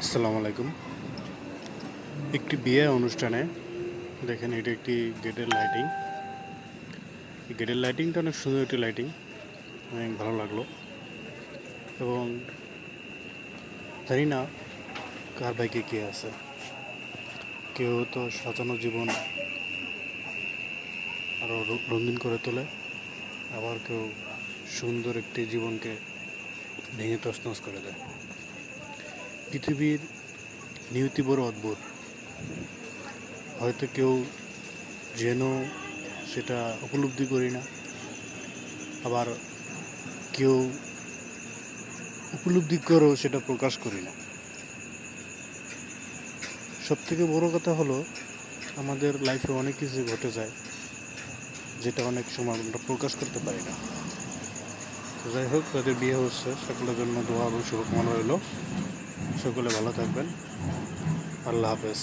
আসসালামু আলাইকুম। একটি বিয়ে অনুষ্ঠানে দেখেন, এটা একটি গেটের লাইটিং। এই গেটের লাইটিংটা অনেক সুন্দর একটি লাইটিং, অনেক ভালো লাগলো। এবং জানি না কার বাইকে কে আছে। কেউ তো সাজানো জীবন আরও রঙিন করে তোলে, আবার কেউ সুন্দর একটি জীবনকে ভেঙে তছনছ করে দেয়। পৃথিবীর নিয়তি বড় অদ্ভুত। হয়তো কেউ যেন সেটা উপলব্ধি করি না, আবার কেউ উপলব্ধি করেও সেটা প্রকাশ করি না। সবথেকে বড় কথা হলো, আমাদের লাইফে অনেক কিছু ঘটে যায় যেটা অনেক সময় আমরা প্রকাশ করতে পারি না। তো যাই হোক, যাদের বিয়ে হচ্ছে সকলের জন্য দোয়া এবং শুভকামনা রইল। সকলে ভালো থাকবেন। আল্লাহ হাফেজ।